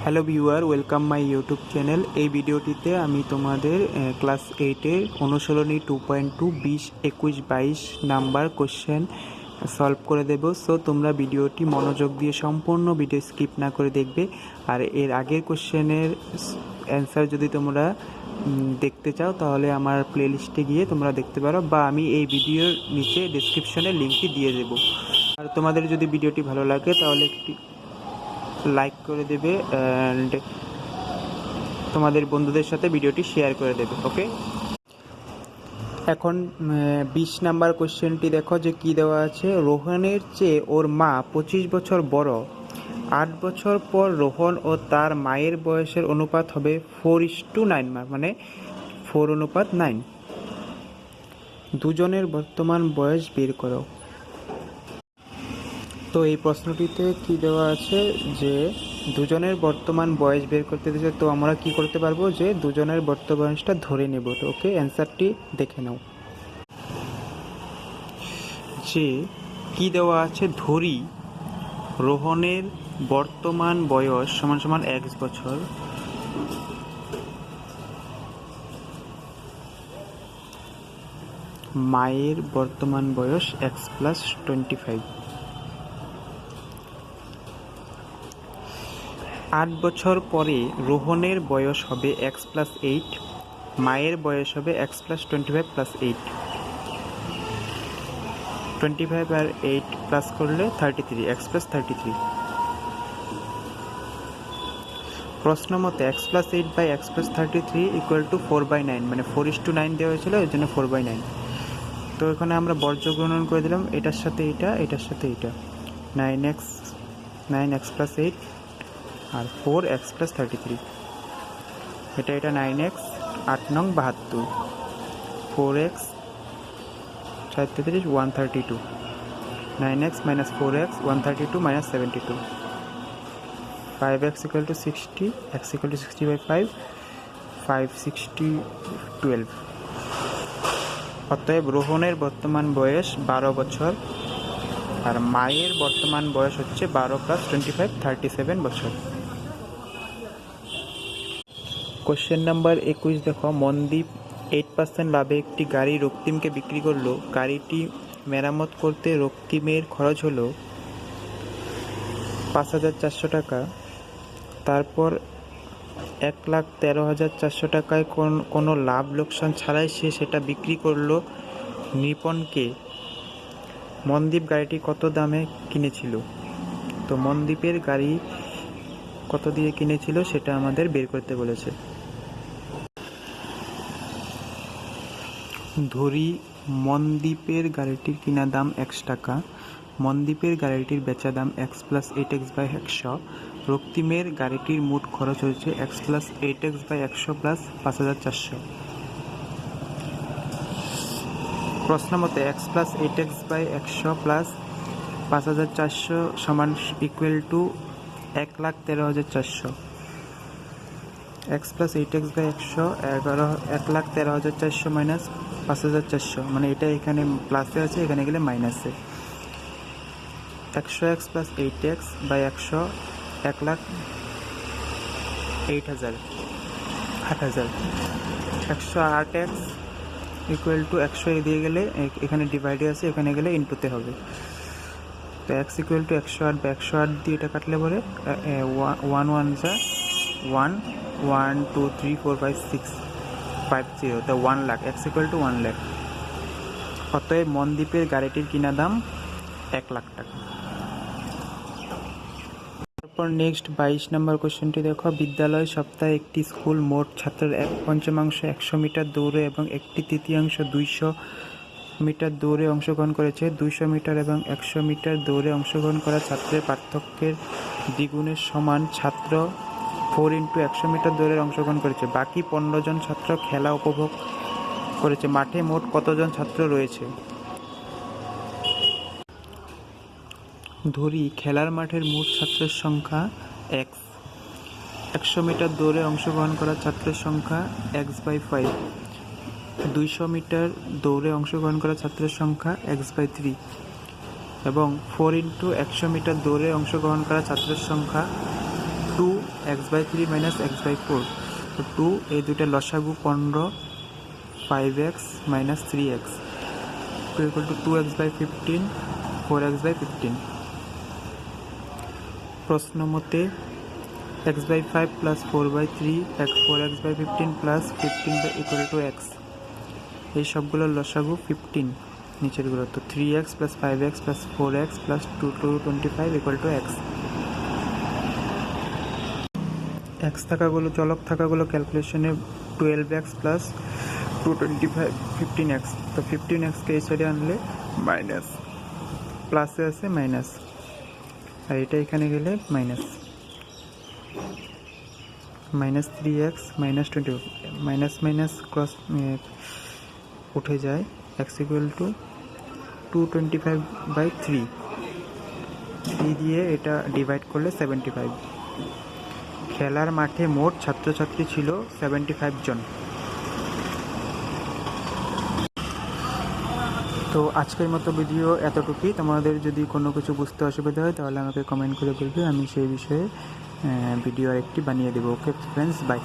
Hello viewer, welcome my YouTube channel. এই ভিডিওটিতে আমি তোমাদের ক্লাস 8-এর অনুশীলনী 2.2 20, 21, 22 নাম্বার কোশ্চেন সলভ করে দেব। সো তোমরা ভিডিওটি মনোযোগ দিয়ে সম্পূর্ণ ভিডিও স্কিপ না করে দেখবে। আর এর আগের কোশ্চেনের অ্যান্সার যদি তোমরা দেখতে চাও তাহলে আমার প্লেলিস্টে গিয়ে তোমরা দেখতে পারো, বা আমি এই ভিডিওর নিচে ডেসক্রিপশনে লিঙ্কটি দিয়ে দেব। আর তোমাদের যদি ভিডিওটি ভালো লাগে তাহলে একটি লাইক করে দেবে অ্যান্ড তোমাদের বন্ধুদের সাথে ভিডিওটি শেয়ার করে দেবে। ওকে, এখন 20 নাম্বার কোশ্চেনটি দেখো যে কি দেওয়া আছে। রোহনের চেয়ে ওর মা 25 বছর বড়। 8 বছর পর রোহন ও তার মায়ের বয়সের অনুপাত হবে 4:9, মানে 4:9। দুজনের বর্তমান বয়স বের করো। তো এই প্রশ্নটিতে কি দেওয়া আছে যে দুজনের বর্তমান বয়স বের করতে দিয়েছে। তো আমরা কি করতে পারবো যে দুজনের বর্তমান বয়সটা ধরে নেব। তো ওকে, অ্যান্সারটি দেখে নাও যে কি দেওয়া আছে। ধরি রোহনের বর্তমান বয়স সমান সমান x বছর, মায়ের বর্তমান বয়স x + 25। 8 বছর পরে রোহনের বয়স হবে x + 8, মায়ের বয়স হবে x + 25 + 8। 25 আর 8 প্লাস করলে 33, x + 33। প্রশ্ন মতে x + 8 বাই x + 33 = 4/9, মানে 4:9 দেওয়া হয়েছিল, এর জন্য 4/9। তো এখানে আমরা বর্জ্য গণন করে দিলাম, এটার সাথে এটা, এটার সাথে এটা। 9x + 8 আর 4x + 33, এটা 9x, 8 নং 72, 4x 33 132, 9x - 4x 132 - 72, 5x = 60, x = 60/5, 5 60 12। অতএব রোহনের বর্তমান বয়স 12 বছর আর মায়ের বর্তমান বয়স হচ্ছে 12 + 25 37 বছর। কোশ্চেন নাম্বার 21 দেখো। মনদীপ 8% লাভে একটি গাড়ি রক্তিমকে বিক্রি করলো। গাড়িটি মেরামত করতে রক্তিমের খরচ হলো 5,400 টাকা। তারপর 1,13,400 টাকায় কোনো লাভ লোকসান ছাড়াই সে সেটা বিক্রি করলো নিপনকে। মনদীপ গাড়িটি কত দামে কিনেছিল? তো মনদীপের গাড়ি কত দিয়ে কিনেছিল সেটা আমাদের বের করতে বলেছে। ধরি মনদীপের গাড়িটির কিনা দাম x টাকা, মনদীপের গাড়িটির বেচা দাম x + 8x/100, রক্তিমের গাড়িটির মোট খরচ হচ্ছে x + 8x/100 + 5,400। প্রশ্ন মতে x + 8x/100 + 5,400 সমান = 1,13,400। x + 8x/100 1,13,400 - 5,400, মানে এটা এখানে প্লাসে আছে, এখানে গেলে মাইনাসে। 100x + 8x/100 1,08,000, 8,000। 108x = 100 দিয়ে গেলে এখানে ডিভাইডে আছে, এখানে গেলে ইনটুতে হবে। তো x = 108 বা 108 দিয়ে এটা কাটলে পরে 1 1 যা 1 1 2 3 4 5 6 50, তো 1 লাখ, x = 1 লাখ। অতএব মনদীপের গাড়িটির কিনা দাম 1 লাখ টাকা। তারপর নেক্সট 22 নম্বর কোশ্চেনটি দেখো। বিদ্যালয় সপ্তাহে একটি স্কুল মোট ছাত্রের 1/5 100 মিটার দৌড়ে এবং 1/3 200 মিটার দৌড়ে অংশগ্রহণ করেছে। 200 মিটার এবং 100 মিটার দৌড়ে অংশগ্রহণ করা ছাত্রের পার্থক্যের দ্বিগুণের সমান ছাত্র 4 × 100 মিটার দৌড়ে অংশগ্রহণ করেছে। বাকি 15 জন ছাত্র খেলা উপভোগ করেছে। মাঠে মোট কতজন ছাত্র রয়েছে? ধরি খেলার মাঠের মোট ছাত্রের সংখ্যা x, 100 মিটার দৌড়ে অংশগ্রহণ করা ছাত্রের সংখ্যা x/5, 200 মিটার দৌড়ে অংশগ্রহণ করা ছাত্রের সংখ্যা x/3 এবং 4 × 100 মিটার দৌড়ে অংশগ্রহণ করা ছাত্রের সংখ্যা x/3 মাইনাস x/4, তো 2 এই দুইটা লসাগু 15 5x minus 3x, 2 equal to 2x/15 4x/15। প্রশ্ন মতে x/5 plus 4/3 4x/15 plus 15 equal to x, এই সবগুলোর লসাগু 15 নিচেরগুলো, তো 3x plus 5x plus 4x plus 225 equal to x। X থাকাগুলো চলক থাকাগুলো ক্যালকুলেশনে 12x প্লাস 225 15x, তো 15xকে এই সাইডে আনলে মাইনাস, প্লাসে আছে মাইনাস, আর এটা এখানে গেলে minus, minus 3x minus 20, minus minus cross উঠে যায়, x ইকুয়াল টু 225/3, 3 দিয়ে এটা ডিভাইড করলে 75। খেলার মাঠে মোট ছাত্রছাত্রী ছিল 75 জন। তো আজকের মতো ভিডিও এতটুকুই। তোমাদের যদি কোনো কিছু বুঝতে অসুবিধা হয় তাহলে আমাকে কমেন্ট করে বলবে, আমি সেই বিষয়ে ভিডিও আরেকটি বানিয়ে দেবো। Okay friends, by.